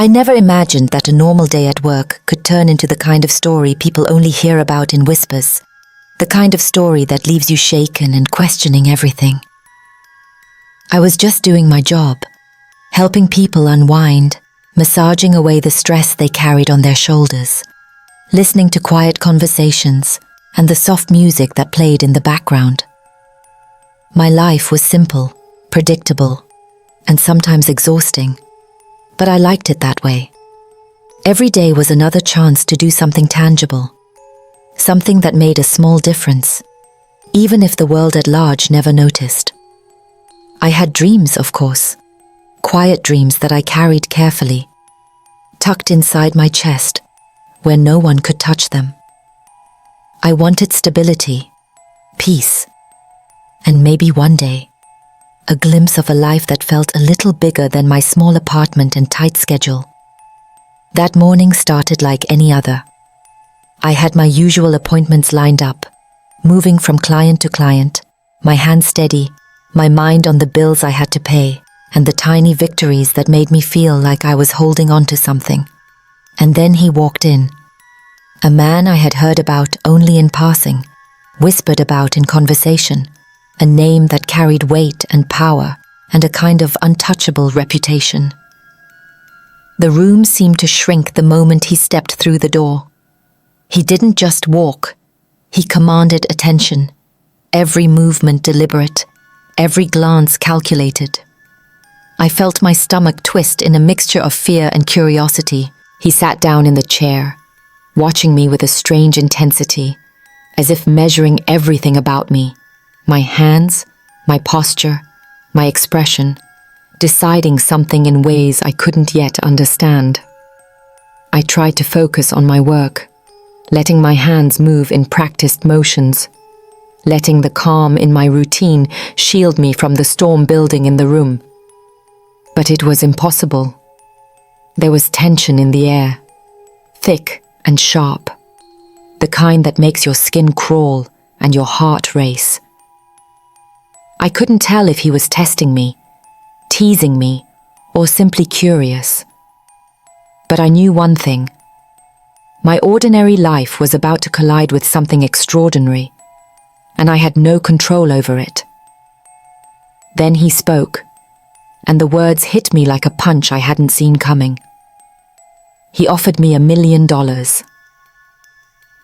I never imagined that a normal day at work could turn into the kind of story people only hear about in whispers, the kind of story that leaves you shaken and questioning everything. I was just doing my job, helping people unwind, massaging away the stress they carried on their shoulders, listening to quiet conversations and the soft music that played in the background. My life was simple, predictable, and sometimes exhausting, but I liked it that way. Every day was another chance to do something tangible, something that made a small difference, even if the world at large never noticed. I had dreams, of course, quiet dreams that I carried carefully, tucked inside my chest, where no one could touch them. I wanted stability, peace, and maybe one day, a glimpse of a life that felt a little bigger than my small apartment and tight schedule. That morning started like any other. I had my usual appointments lined up, moving from client to client, my hands steady, my mind on the bills I had to pay, and the tiny victories that made me feel like I was holding on to something. And then he walked in. A man I had heard about only in passing, whispered about in conversation, a name that carried weight and power and a kind of untouchable reputation. The room seemed to shrink the moment he stepped through the door. He didn't just walk, he commanded attention, every movement deliberate, every glance calculated. I felt my stomach twist in a mixture of fear and curiosity. He sat down in the chair, watching me with a strange intensity, as if measuring everything about me, my hands, my posture, my expression, deciding something in ways I couldn't yet understand. I tried to focus on my work, letting my hands move in practiced motions, letting the calm in my routine shield me from the storm building in the room. But it was impossible. There was tension in the air, thick and sharp, the kind that makes your skin crawl and your heart race. I couldn't tell if he was testing me, teasing me, or simply curious. But I knew one thing. My ordinary life was about to collide with something extraordinary, and I had no control over it. Then he spoke, and the words hit me like a punch I hadn't seen coming. He offered me $1 million.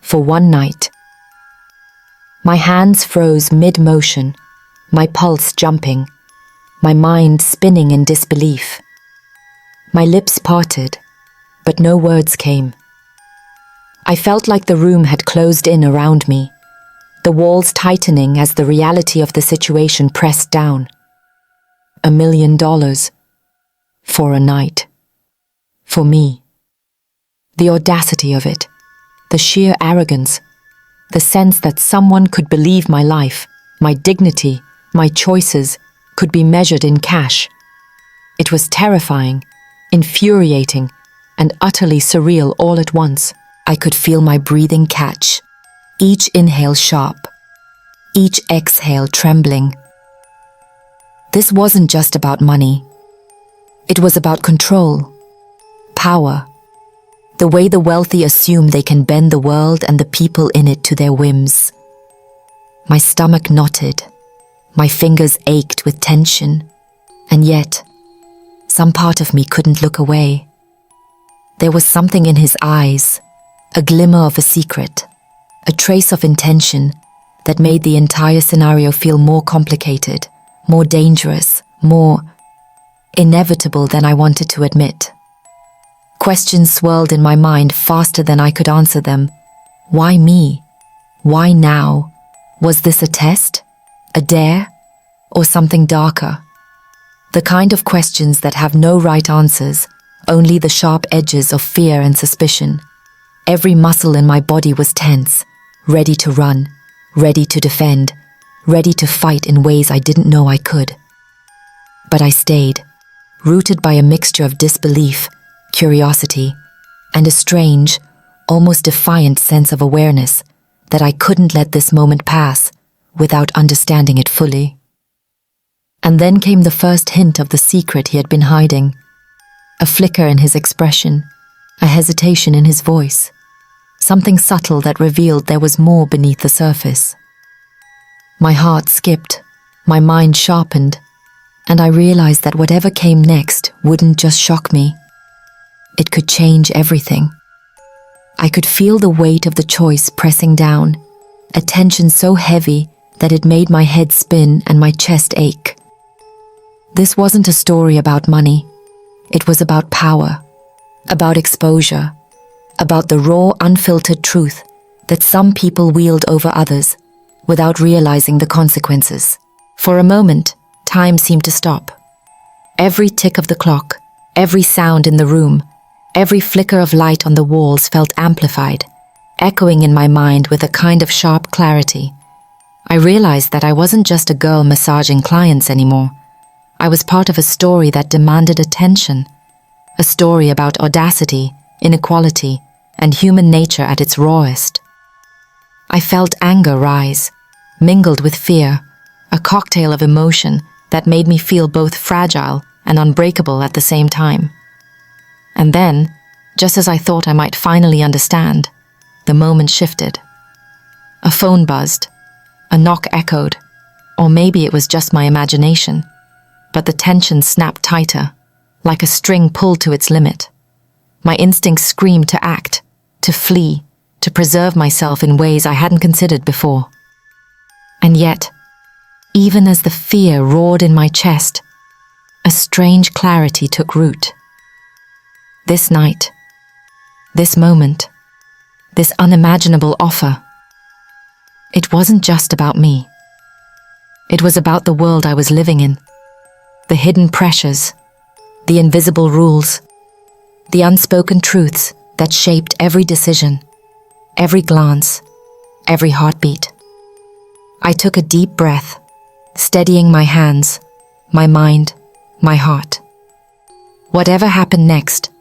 For one night. My hands froze mid-motion, my pulse jumping, my mind spinning in disbelief. My lips parted, but no words came. I felt like the room had closed in around me, the walls tightening as the reality of the situation pressed down. $1 million. For a night. For me. The audacity of it, the sheer arrogance, the sense that someone could believe my life, my dignity, my choices could be measured in cash. It was terrifying, infuriating, and utterly surreal all at once. I could feel my breathing catch, each inhale sharp, each exhale trembling. This wasn't just about money. It was about control, power, the way the wealthy assume they can bend the world and the people in it to their whims. My stomach knotted, my fingers ached with tension, and yet, some part of me couldn't look away. There was something in his eyes, a glimmer of a secret, a trace of intention that made the entire scenario feel more complicated, more dangerous, more inevitable than I wanted to admit. Questions swirled in my mind faster than I could answer them. Why me? Why now? Was this a test? A dare? Or something darker? The kind of questions that have no right answers, only the sharp edges of fear and suspicion. Every muscle in my body was tense, ready to run, ready to defend, ready to fight in ways I didn't know I could. But I stayed, rooted by a mixture of disbelief, curiosity, and a strange, almost defiant sense of awareness that I couldn't let this moment pass without understanding it fully. And then came the first hint of the secret he had been hiding. a flicker in his expression, a hesitation in his voice, something subtle that revealed there was more beneath the surface. My heart skipped, my mind sharpened, and I realized that whatever came next wouldn't just shock me. It could change everything. I could feel the weight of the choice pressing down, a tension so heavy that it made my head spin and my chest ache. This wasn't a story about money. It was about power, about exposure, about the raw, unfiltered truth that some people wield over others without realizing the consequences. For a moment, time seemed to stop. Every tick of the clock, every sound in the room, every flicker of light on the walls felt amplified, echoing in my mind with a kind of sharp clarity. I realized that I wasn't just a girl massaging clients anymore. I was part of a story that demanded attention, a story about audacity, inequality, and human nature at its rawest. I felt anger rise, mingled with fear, a cocktail of emotion that made me feel both fragile and unbreakable at the same time. And then, just as I thought I might finally understand, the moment shifted. A phone buzzed, a knock echoed, or maybe it was just my imagination, but the tension snapped tighter, like a string pulled to its limit. My instincts screamed to act, to flee, to preserve myself in ways I hadn't considered before. And yet, even as the fear roared in my chest, a strange clarity took root. This night, this moment, this unimaginable offer, it wasn't just about me. It was about the world I was living in, the hidden pressures, the invisible rules, the unspoken truths that shaped every decision, every glance, every heartbeat. I took a deep breath, steadying my hands, my mind, my heart. Whatever happened next,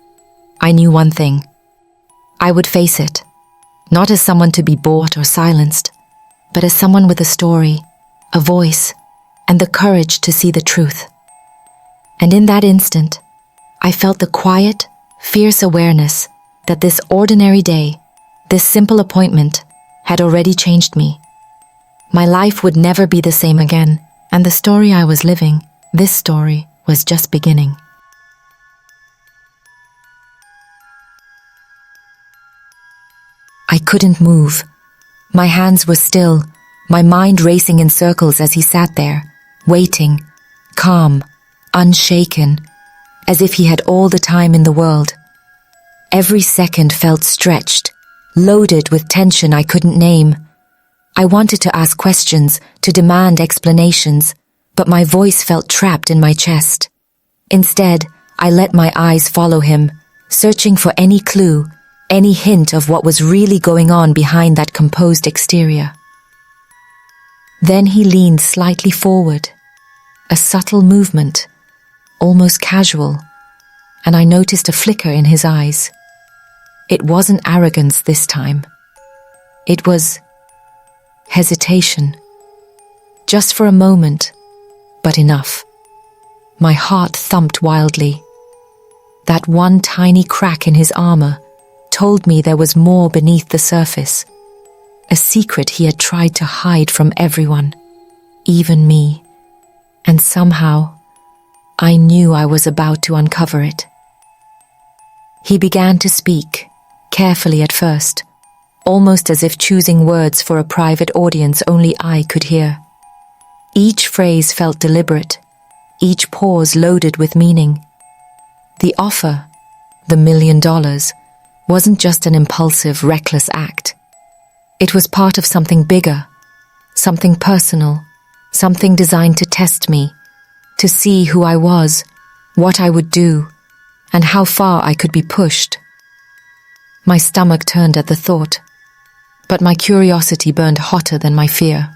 I knew one thing. I would face it, not as someone to be bought or silenced, but as someone with a story, a voice, and the courage to see the truth. And in that instant, I felt the quiet, fierce awareness that this ordinary day, this simple appointment, had already changed me. My life would never be the same again, and the story I was living, this story, was just beginning. I couldn't move. My hands were still, my mind racing in circles as he sat there, waiting, calm, unshaken, as if he had all the time in the world. Every second felt stretched, loaded with tension I couldn't name. I wanted to ask questions, to demand explanations, but my voice felt trapped in my chest. Instead, I let my eyes follow him, searching for any clue, any hint of what was really going on behind that composed exterior. Then he leaned slightly forward, a subtle movement, almost casual, and I noticed a flicker in his eyes. It wasn't arrogance this time. It was hesitation. Just for a moment, but enough. My heart thumped wildly. That one tiny crack in his armor told me there was more beneath the surface, a secret he had tried to hide from everyone, even me, and somehow I knew I was about to uncover it. He began to speak, carefully at first, almost as if choosing words for a private audience only I could hear. Each phrase felt deliberate, each pause loaded with meaning. The offer, the $1 million, wasn't just an impulsive, reckless act. It was part of something bigger, something personal, something designed to test me, to see who I was, what I would do, and how far I could be pushed. My stomach turned at the thought, but my curiosity burned hotter than my fear.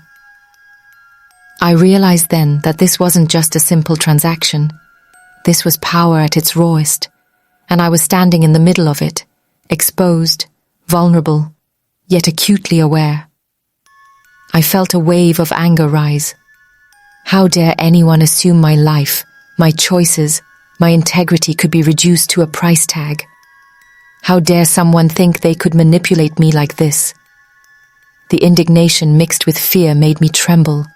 I realized then that this wasn't just a simple transaction. This was power at its rawest, and I was standing in the middle of it, exposed, vulnerable, yet acutely aware. I felt a wave of anger rise. How dare anyone assume my life, my choices, My integrity could be reduced to a price tag. How dare someone think they could manipulate me like this? The indignation mixed with fear made me tremble,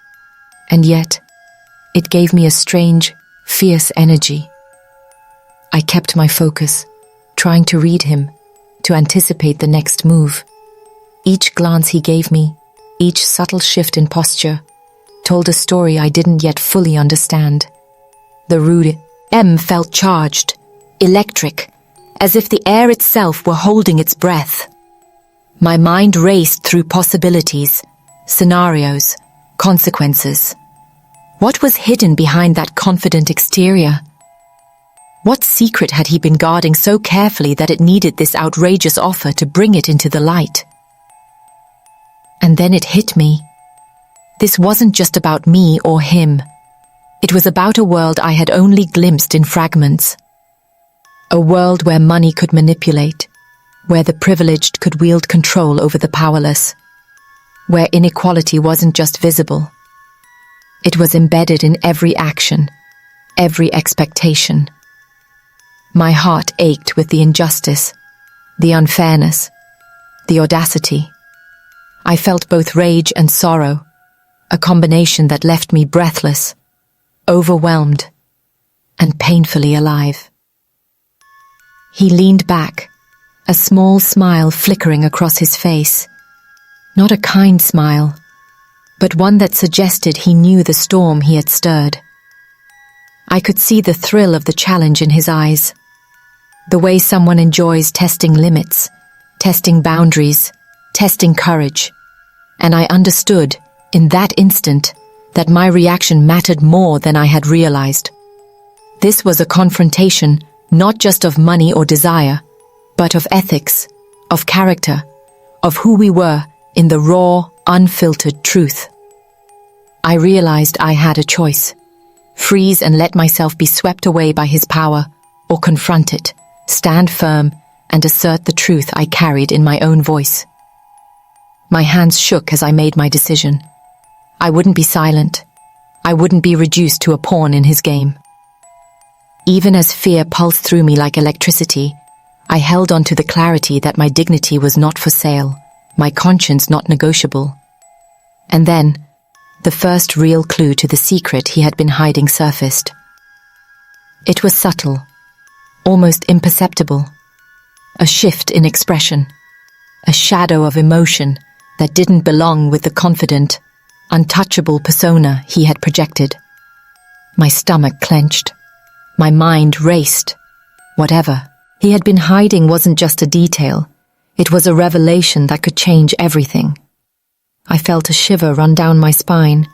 and yet it gave me a strange, fierce energy. I kept my focus, trying to read him, to anticipate the next move. Each glance he gave me, each subtle shift in posture, told a story I didn't yet fully understand. The rude M felt charged, electric, as if the air itself were holding its breath. My mind raced through possibilities, scenarios, consequences. What was hidden behind that confident exterior? What secret had he been guarding so carefully that it needed this outrageous offer to bring it into the light? And then it hit me. This wasn't just about me or him. It was about a world I had only glimpsed in fragments. A world where money could manipulate, where the privileged could wield control over the powerless, where inequality wasn't just visible. It was embedded in every action, every expectation. My heart ached with the injustice, the unfairness, the audacity. I felt both rage and sorrow, a combination that left me breathless, overwhelmed, and painfully alive. He leaned back, a small smile flickering across his face. Not a kind smile, but one that suggested he knew the storm he had stirred. I could see the thrill of the challenge in his eyes, the way someone enjoys testing limits, testing boundaries, testing courage, and I understood, in that instant, that my reaction mattered more than I had realized. This was a confrontation not just of money or desire, but of ethics, of character, of who we were in the raw, unfiltered truth. I realized I had a choice: freeze and let myself be swept away by his power, or confront it, stand firm, and assert the truth I carried in my own voice. My hands shook as I made my decision. I wouldn't be silent. I wouldn't be reduced to a pawn in his game. Even as fear pulsed through me like electricity, I held on to the clarity that my dignity was not for sale, my conscience not negotiable. And then, the first real clue to the secret he had been hiding surfaced. It was subtle, almost imperceptible. A shift in expression, a shadow of emotion that didn't belong with the confident, untouchable persona he had projected. My stomach clenched. My mind raced. Whatever he had been hiding wasn't just a detail. It was a revelation that could change everything. I felt a shiver run down my spine,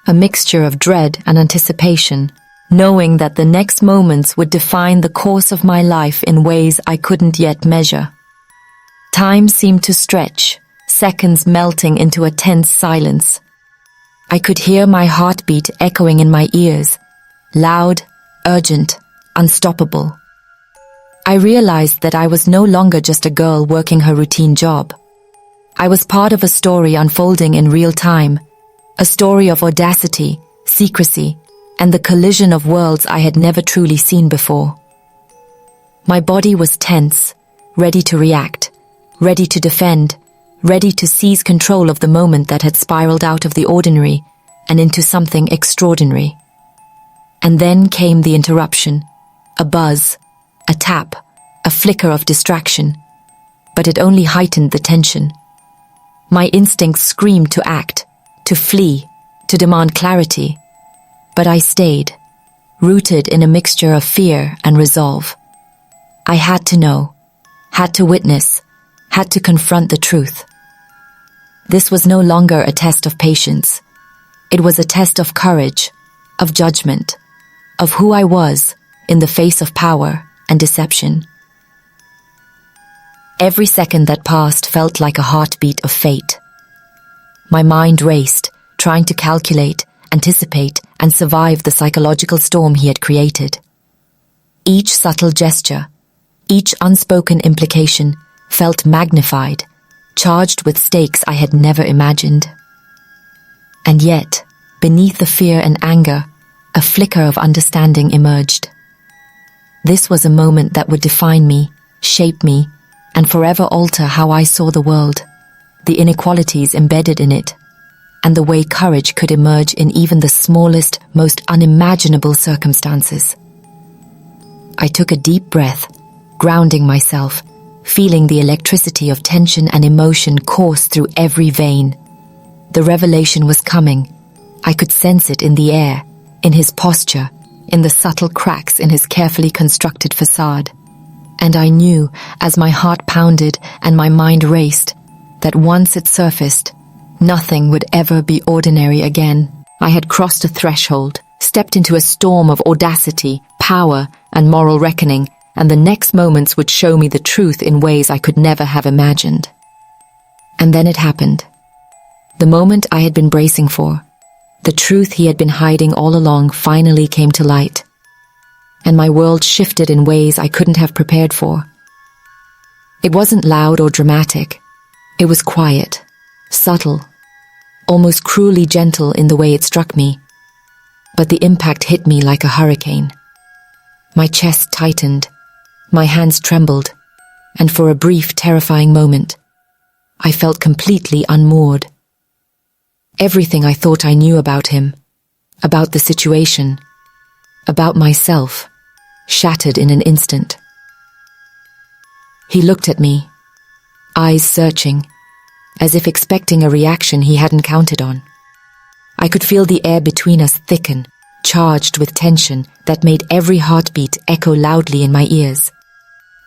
a mixture of dread and anticipation, knowing that the next moments would define the course of my life in ways I couldn't yet measure. Time seemed to stretch, seconds melting into a tense silence. I could hear my heartbeat echoing in my ears, loud, urgent, unstoppable. I realized that I was no longer just a girl working her routine job. I was part of a story unfolding in real time, a story of audacity, secrecy, and the collision of worlds I had never truly seen before. My body was tense, ready to react, ready to defend, ready to seize control of the moment that had spiraled out of the ordinary and into something extraordinary. And then came the interruption, a buzz, a tap, a flicker of distraction, but it only heightened the tension. My instincts screamed to act, to flee, to demand clarity, but I stayed, rooted in a mixture of fear and resolve. I had to know, had to witness, had to confront the truth. This was no longer a test of patience. It was a test of courage, of judgment, of who I was in the face of power and deception. Every second that passed felt like a heartbeat of fate. My mind raced, trying to calculate, anticipate, and survive the psychological storm he had created. Each subtle gesture, each unspoken implication felt magnified, charged with stakes I had never imagined. And yet, beneath the fear and anger, a flicker of understanding emerged. This was a moment that would define me, shape me, and forever alter how I saw the world, the inequalities embedded in it, and the way courage could emerge in even the smallest, most unimaginable circumstances. I took a deep breath, grounding myself, feeling the electricity of tension and emotion course through every vein. The revelation was coming. I could sense it in the air, in his posture, in the subtle cracks in his carefully constructed facade. And I knew, as my heart pounded and my mind raced, that once it surfaced, nothing would ever be ordinary again. I had crossed a threshold, stepped into a storm of audacity, power, and moral reckoning, and the next moments would show me the truth in ways I could never have imagined. And then it happened. The moment I had been bracing for, the truth he had been hiding all along finally came to light, and my world shifted in ways I couldn't have prepared for. It wasn't loud or dramatic. It was quiet, subtle, almost cruelly gentle in the way it struck me, but the impact hit me like a hurricane. My chest tightened, my hands trembled, and for a brief, terrifying moment, I felt completely unmoored. Everything I thought I knew about him, about the situation, about myself, shattered in an instant. He looked at me, eyes searching, as if expecting a reaction he hadn't counted on. I could feel the air between us thicken, charged with tension that made every heartbeat echo loudly in my ears.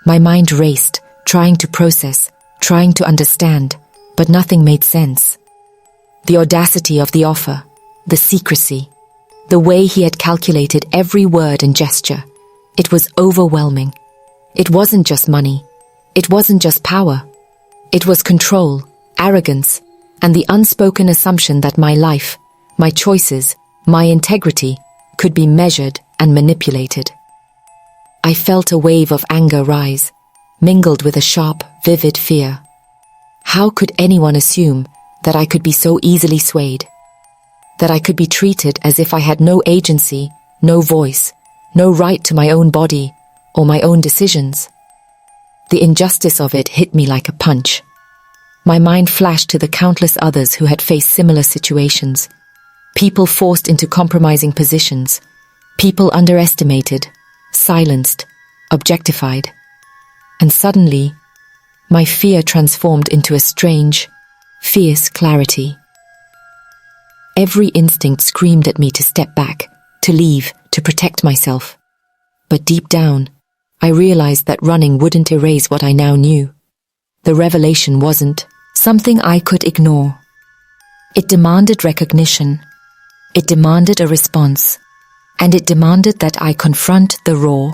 My mind raced, trying to process, trying to understand, but nothing made sense. The audacity of the offer, the secrecy, the way he had calculated every word and gesture, it was overwhelming. It wasn't just money. It wasn't just power. It was control, arrogance, and the unspoken assumption that my life, my choices, my integrity could be measured and manipulated. I felt a wave of anger rise, mingled with a sharp, vivid fear. How could anyone assume that I could be so easily swayed? That I could be treated as if I had no agency, no voice, no right to my own body or my own decisions? The injustice of it hit me like a punch. My mind flashed to the countless others who had faced similar situations. People forced into compromising positions. People underestimated, silenced, objectified. And suddenly, my fear transformed into a strange, fierce clarity. Every instinct screamed at me to step back, to leave, to protect myself. But deep down, I realized that running wouldn't erase what I now knew. The revelation wasn't something I could ignore. It demanded recognition. It demanded a response. And it demanded that I confront the raw,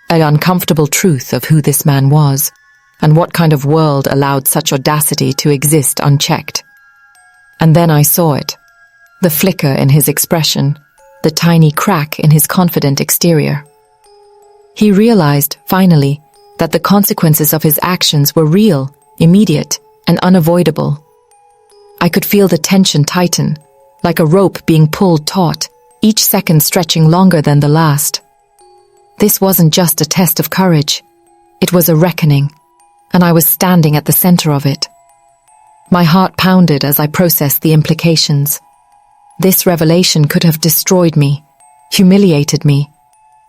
an uncomfortable truth of who this man was, and what kind of world allowed such audacity to exist unchecked. And then I saw it. The flicker in his expression, the tiny crack in his confident exterior. He realized, finally, that the consequences of his actions were real, immediate, and unavoidable. I could feel the tension tighten, like a rope being pulled taut, each second stretching longer than the last. This wasn't just a test of courage. It was a reckoning, and I was standing at the center of it. My heart pounded as I processed the implications. This revelation could have destroyed me, humiliated me,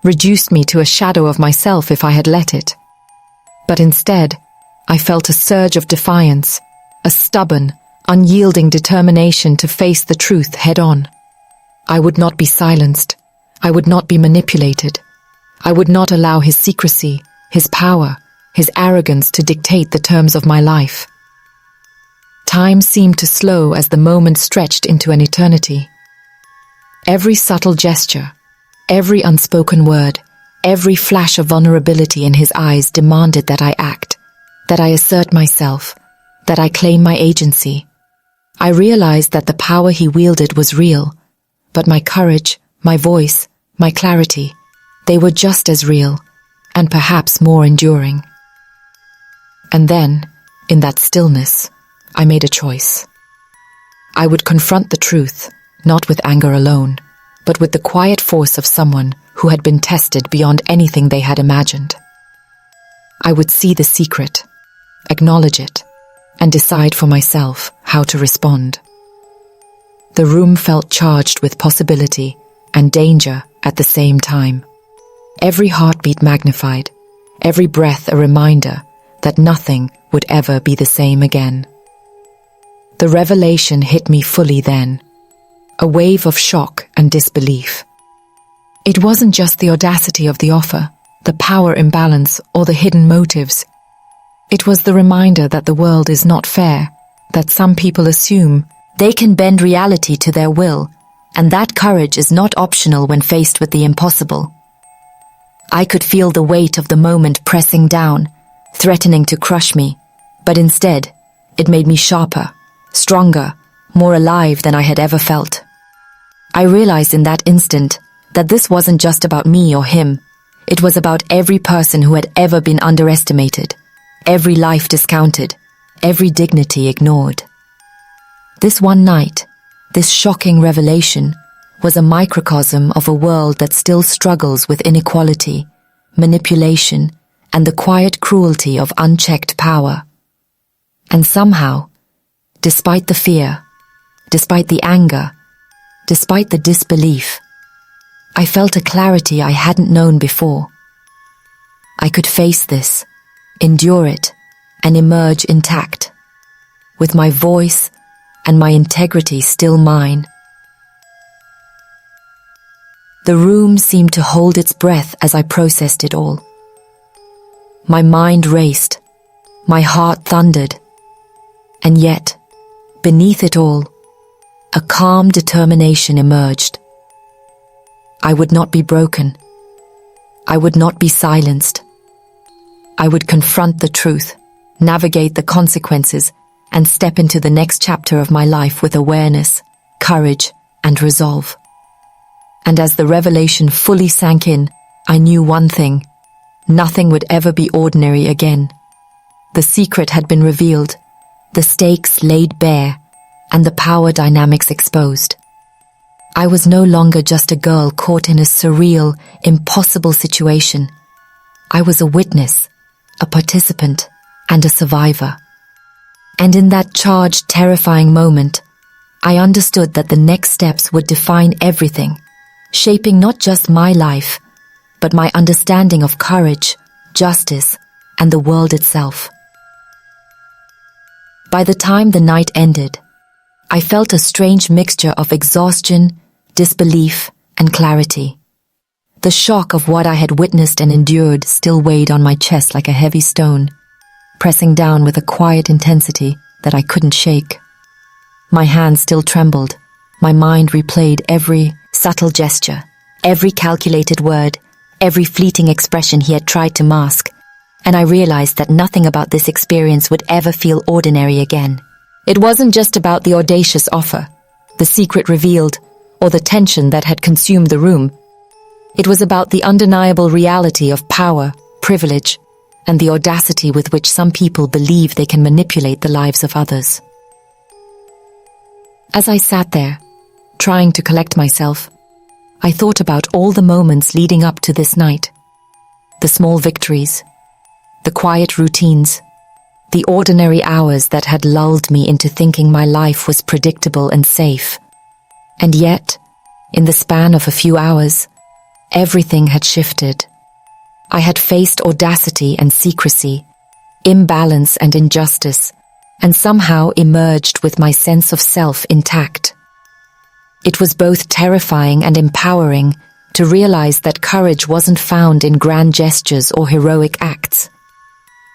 reduced me to a shadow of myself if I had let it. But instead, I felt a surge of defiance, a stubborn, unyielding determination to face the truth head-on. I would not be silenced. I would not be manipulated. I would not allow his secrecy, his power, his arrogance to dictate the terms of my life. Time seemed to slow as the moment stretched into an eternity. Every subtle gesture, every unspoken word, every flash of vulnerability in his eyes demanded that I act, that I assert myself, that I claim my agency. I realized that the power he wielded was real, but my courage, my voice, my clarity, they were just as real, and perhaps more enduring. And then, in that stillness, I made a choice. I would confront the truth, not with anger alone, but with the quiet force of someone who had been tested beyond anything they had imagined. I would see the secret, acknowledge it, and decide for myself how to respond. The room felt charged with possibility and danger at the same time. Every heartbeat magnified, every breath a reminder that nothing would ever be the same again. The revelation hit me fully then, a wave of shock and disbelief. It wasn't just the audacity of the offer, the power imbalance, or the hidden motives. It was the reminder that the world is not fair, that some people assume they can bend reality to their will, and that courage is not optional when faced with the impossible. I could feel the weight of the moment pressing down, threatening to crush me, but instead, it made me sharper, stronger, more alive than I had ever felt. I realized in that instant that this wasn't just about me or him. It was about every person who had ever been underestimated, every life discounted, every dignity ignored. This one night, this shocking revelation, was a microcosm of a world that still struggles with inequality, manipulation, and the quiet cruelty of unchecked power. And somehow, despite the fear, despite the anger, despite the disbelief, I felt a clarity I hadn't known before. I could face this, endure it, and emerge intact, with my voice and my integrity still mine. The room seemed to hold its breath as I processed it all. My mind raced, my heart thundered, and yet, beneath it all, a calm determination emerged. I would not be broken. I would not be silenced. I would confront the truth, navigate the consequences, and step into the next chapter of my life with awareness, courage, and resolve. And as the revelation fully sank in, I knew one thing: nothing would ever be ordinary again. The secret had been revealed, the stakes laid bare, and the power dynamics exposed. I was no longer just a girl caught in a surreal, impossible situation. I was a witness, a participant, and a survivor. And in that charged, terrifying moment, I understood that the next steps would define everything, shaping not just my life, but my understanding of courage, justice, and the world itself. By the time the night ended, I felt a strange mixture of exhaustion, disbelief, and clarity. The shock of what I had witnessed and endured still weighed on my chest like a heavy stone, pressing down with a quiet intensity that I couldn't shake. My hands still trembled, my mind replayed every subtle gesture, every calculated word, every fleeting expression he had tried to mask, and I realized that nothing about this experience would ever feel ordinary again. It wasn't just about the audacious offer, the secret revealed, or the tension that had consumed the room. It was about the undeniable reality of power, privilege, and the audacity with which some people believe they can manipulate the lives of others. As I sat there, trying to collect myself, I thought about all the moments leading up to this night. The small victories, the quiet routines, the ordinary hours that had lulled me into thinking my life was predictable and safe. And yet, in the span of a few hours, everything had shifted. I had faced audacity and secrecy, imbalance and injustice, and somehow emerged with my sense of self intact. It was both terrifying and empowering to realize that courage wasn't found in grand gestures or heroic acts.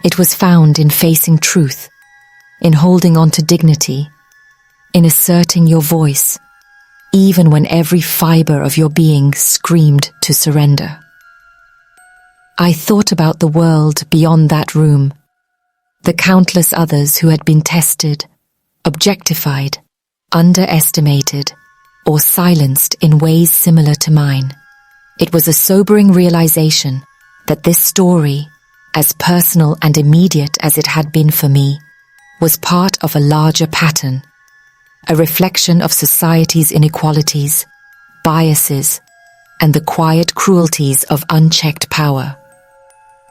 It was found in facing truth, in holding on to dignity, in asserting your voice, even when every fiber of your being screamed to surrender. I thought about the world beyond that room, the countless others who had been tested, objectified, underestimated, or silenced in ways similar to mine. It was a sobering realization that this story, as personal and immediate as it had been for me, was part of a larger pattern, a reflection of society's inequalities, biases, and the quiet cruelties of unchecked power.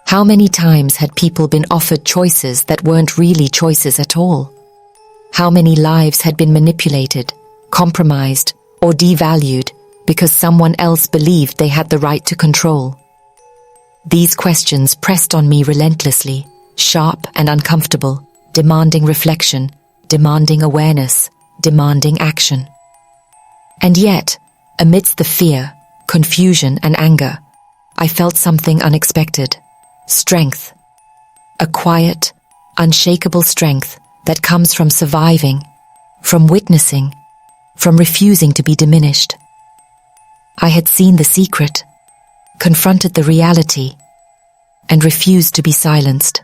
How many times had people been offered choices that weren't really choices at all? How many lives had been manipulated, compromised, or devalued because someone else believed they had the right to control? These questions pressed on me relentlessly, sharp and uncomfortable, demanding reflection, demanding awareness, demanding action. And yet, amidst the fear, confusion, and anger, I felt something unexpected. Strength. A quiet, unshakable strength that comes from surviving, from witnessing, from refusing to be diminished. I had seen the secret, confronted the reality, and refused to be silenced.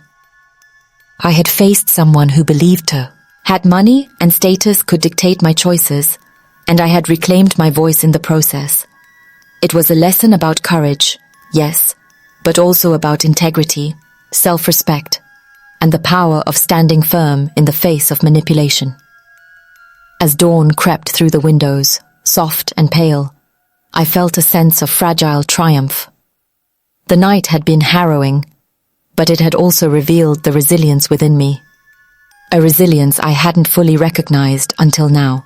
I had faced someone who believed her, had money and status could dictate my choices, and I had reclaimed my voice in the process. It was a lesson about courage, yes, but also about integrity, self-respect, and the power of standing firm in the face of manipulation. As dawn crept through the windows, soft and pale, I felt a sense of fragile triumph. The night had been harrowing, but it had also revealed the resilience within me, a resilience I hadn't fully recognized until now.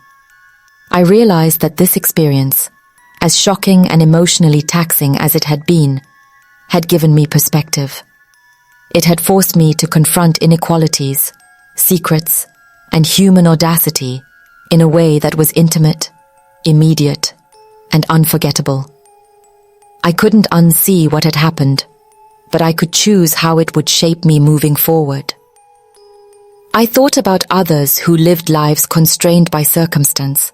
I realized that this experience, as shocking and emotionally taxing as it had been, had given me perspective. It had forced me to confront inequalities, secrets, and human audacity in a way that was intimate, immediate, and unforgettable. I couldn't unsee what had happened, but I could choose how it would shape me moving forward. I thought about others who lived lives constrained by circumstance,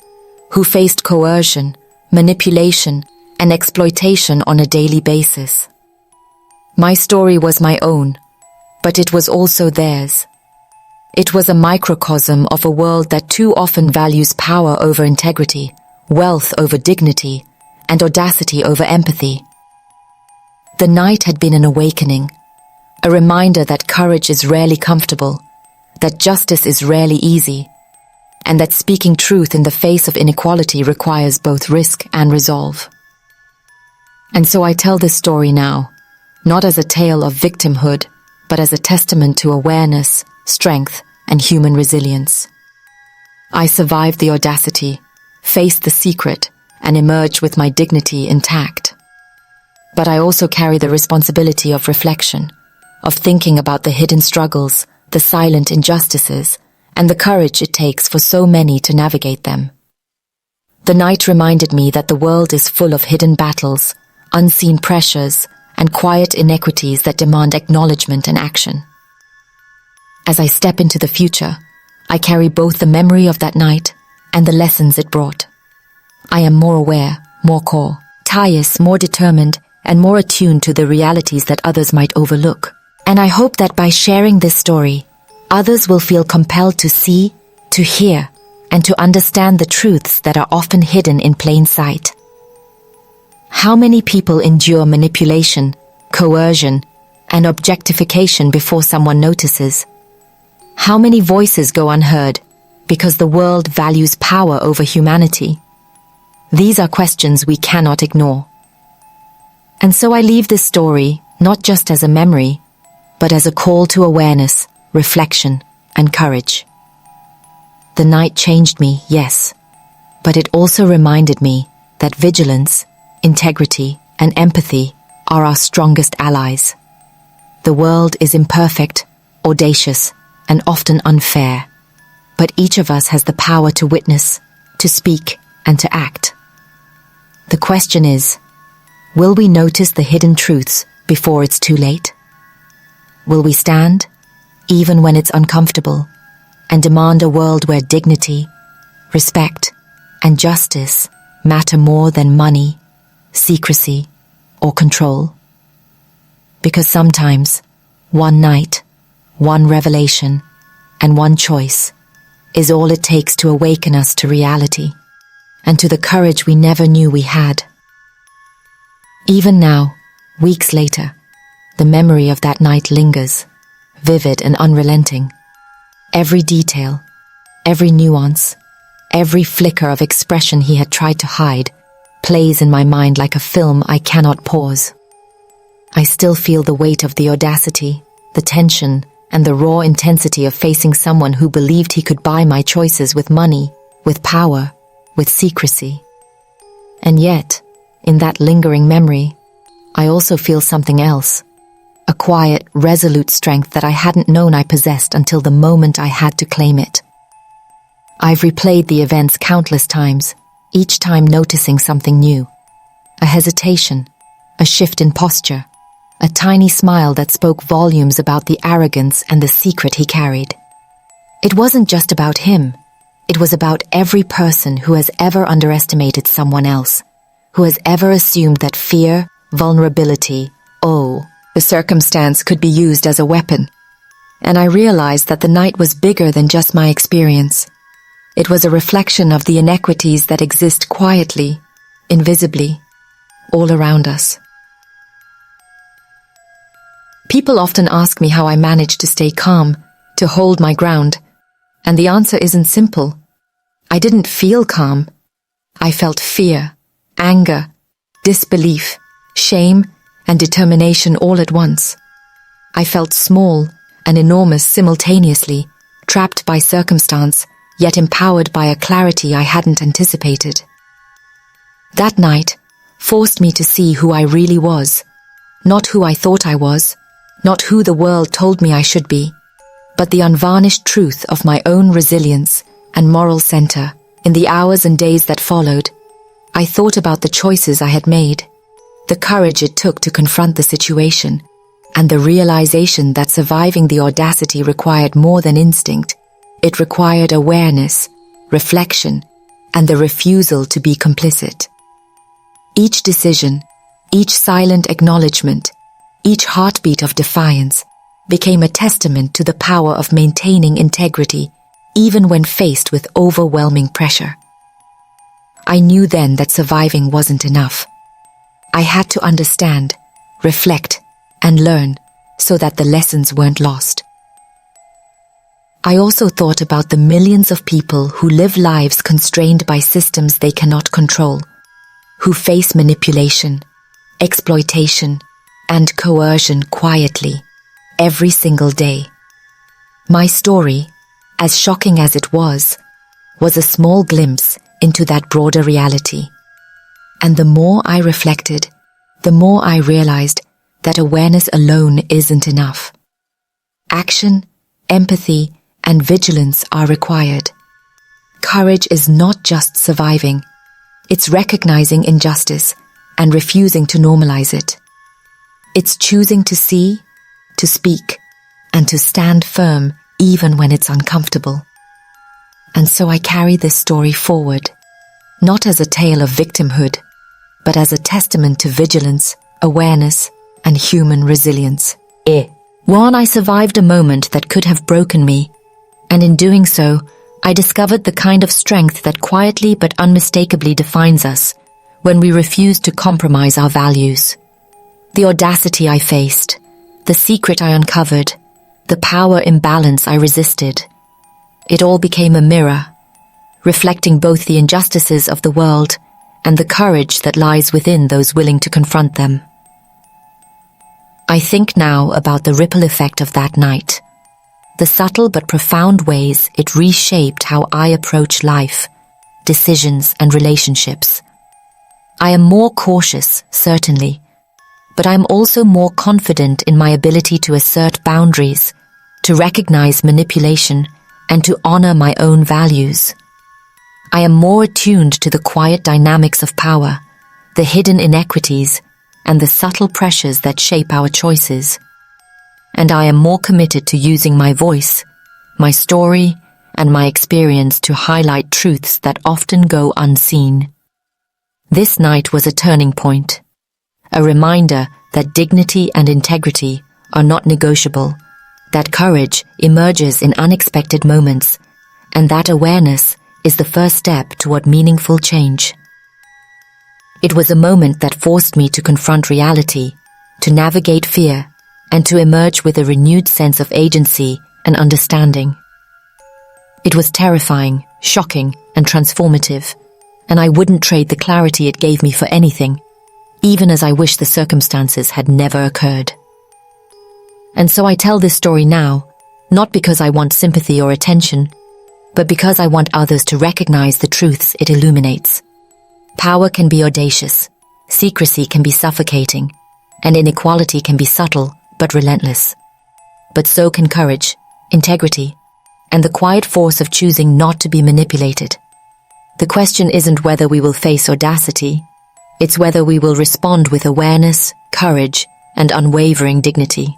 who faced coercion, manipulation, and exploitation on a daily basis. My story was my own, but it was also theirs. It was a microcosm of a world that too often values power over integrity, wealth over dignity, and audacity over empathy. The night had been an awakening, a reminder that courage is rarely comfortable, that justice is rarely easy, and that speaking truth in the face of inequality requires both risk and resolve. And so I tell this story now, not as a tale of victimhood, but as a testament to awareness, strength, and human resilience. I survived the audacity, faced the secret, and emerged with my dignity intact. But I also carry the responsibility of reflection, of thinking about the hidden struggles, the silent injustices, and the courage it takes for so many to navigate them. The night reminded me that the world is full of hidden battles, unseen pressures, and quiet inequities that demand acknowledgement and action. As I step into the future, I carry both the memory of that night and the lessons it brought. I am more aware, more courageous, more determined, and more attuned to the realities that others might overlook. And I hope that by sharing this story, others will feel compelled to see, to hear, and to understand the truths that are often hidden in plain sight. How many people endure manipulation, coercion, and objectification before someone notices? How many voices go unheard because the world values power over humanity? These are questions we cannot ignore. And so I leave this story not just as a memory, but as a call to awareness, reflection, and courage. The night changed me, yes, but it also reminded me that vigilance, integrity, and empathy are our strongest allies. The world is imperfect, audacious, and often unfair, but each of us has the power to witness, to speak, and to act. The question is, will we notice the hidden truths before it's too late? Will we stand, even when it's uncomfortable, and demand a world where dignity, respect, and justice matter more than money, secrecy, or control? Because sometimes, one night, one revelation, and one choice is all it takes to awaken us to reality, and to the courage we never knew we had. Even now, weeks later, the memory of that night lingers, vivid and unrelenting. Every detail, every nuance, every flicker of expression he had tried to hide, plays in my mind like a film I cannot pause. I still feel the weight of the audacity, the tension, and the raw intensity of facing someone who believed he could buy my choices with money, with power, with secrecy. And yet, in that lingering memory, I also feel something else, a quiet, resolute strength that I hadn't known I possessed until the moment I had to claim it. I've replayed the events countless times, each time noticing something new. A hesitation, a shift in posture, a tiny smile that spoke volumes about the arrogance and the secret he carried. It wasn't just about him. It was about every person who has ever underestimated someone else, who has ever assumed that fear, vulnerability, the circumstance could be used as a weapon. And I realized that the night was bigger than just my experience. It was a reflection of the inequities that exist quietly, invisibly, all around us. People often ask me how I managed to stay calm, to hold my ground, and the answer isn't simple. I didn't feel calm. I felt fear, anger, disbelief, shame, and determination all at once. I felt small and enormous simultaneously, trapped by circumstance, yet empowered by a clarity I hadn't anticipated. That night forced me to see who I really was, not who I thought I was, not who the world told me I should be, but the unvarnished truth of my own resilience and moral center. In the hours and days that followed, I thought about the choices I had made, the courage it took to confront the situation, and the realization that surviving the audacity required more than instinct. It required awareness, reflection, and the refusal to be complicit. Each decision, each silent acknowledgement, each heartbeat of defiance became a testament to the power of maintaining integrity even when faced with overwhelming pressure. I knew then that surviving wasn't enough. I had to understand, reflect, and learn so that the lessons weren't lost. I also thought about the millions of people who live lives constrained by systems they cannot control, who face manipulation, exploitation, and coercion quietly, every single day. My story, as shocking as it was a small glimpse into that broader reality. And the more I reflected, the more I realized that awareness alone isn't enough. Action, empathy, and vigilance are required. Courage is not just surviving. It's recognizing injustice and refusing to normalize it. It's choosing to see, to speak, and to stand firm even when it's uncomfortable. And so I carry this story forward, not as a tale of victimhood, but as a testament to vigilance, awareness, and human resilience. One, I survived a moment that could have broken me, and in doing so, I discovered the kind of strength that quietly but unmistakably defines us when we refuse to compromise our values. The audacity I faced, the secret I uncovered, the power imbalance I resisted. It all became a mirror, reflecting both the injustices of the world and the courage that lies within those willing to confront them. I think now about the ripple effect of that night, the subtle but profound ways it reshaped how I approach life, decisions, and relationships. I am more cautious, certainly, but I'm also more confident in my ability to assert boundaries, to recognize manipulation, and to honor my own values. I am more attuned to the quiet dynamics of power, the hidden inequities, and the subtle pressures that shape our choices. And I am more committed to using my voice, my story, and my experience to highlight truths that often go unseen. This night was a turning point, a reminder that dignity and integrity are not negotiable, that courage emerges in unexpected moments, and that awareness is the first step toward meaningful change. It was a moment that forced me to confront reality, to navigate fear, and to emerge with a renewed sense of agency and understanding. It was terrifying, shocking, and transformative, and I wouldn't trade the clarity it gave me for anything, even as I wish the circumstances had never occurred. And so I tell this story now, not because I want sympathy or attention, but because I want others to recognize the truths it illuminates. Power can be audacious, secrecy can be suffocating, and inequality can be subtle but relentless. But so can courage, integrity, and the quiet force of choosing not to be manipulated. The question isn't whether we will face audacity, it's whether we will respond with awareness, courage, and unwavering dignity.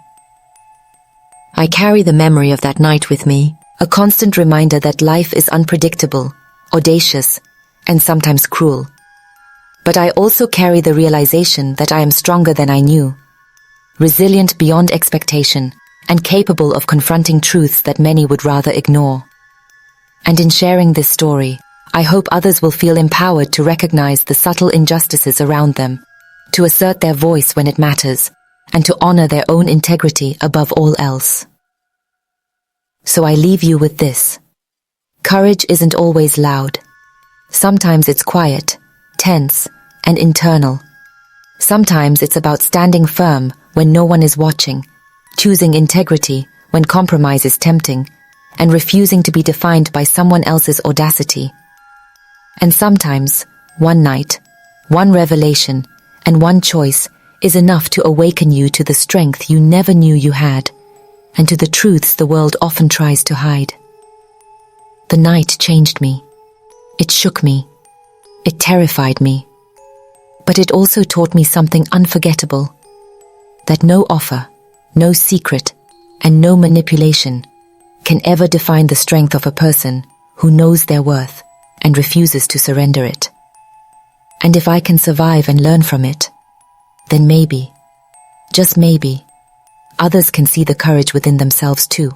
I carry the memory of that night with me, a constant reminder that life is unpredictable, audacious, and sometimes cruel. But I also carry the realization that I am stronger than I knew, resilient beyond expectation, and capable of confronting truths that many would rather ignore. And in sharing this story, I hope others will feel empowered to recognize the subtle injustices around them, to assert their voice when it matters, and to honor their own integrity above all else. So I leave you with this. Courage isn't always loud. Sometimes it's quiet, tense, and internal. Sometimes it's about standing firm when no one is watching, choosing integrity when compromise is tempting, and refusing to be defined by someone else's audacity. And sometimes, one night, one revelation, and one choice is enough to awaken you to the strength you never knew you had, and to the truths the world often tries to hide. The night changed me. It shook me. It terrified me. But it also taught me something unforgettable, that no offer, no secret, and no manipulation can ever define the strength of a person who knows their worth and refuses to surrender it. And if I can survive and learn from it, then maybe, just maybe, others can see the courage within themselves too.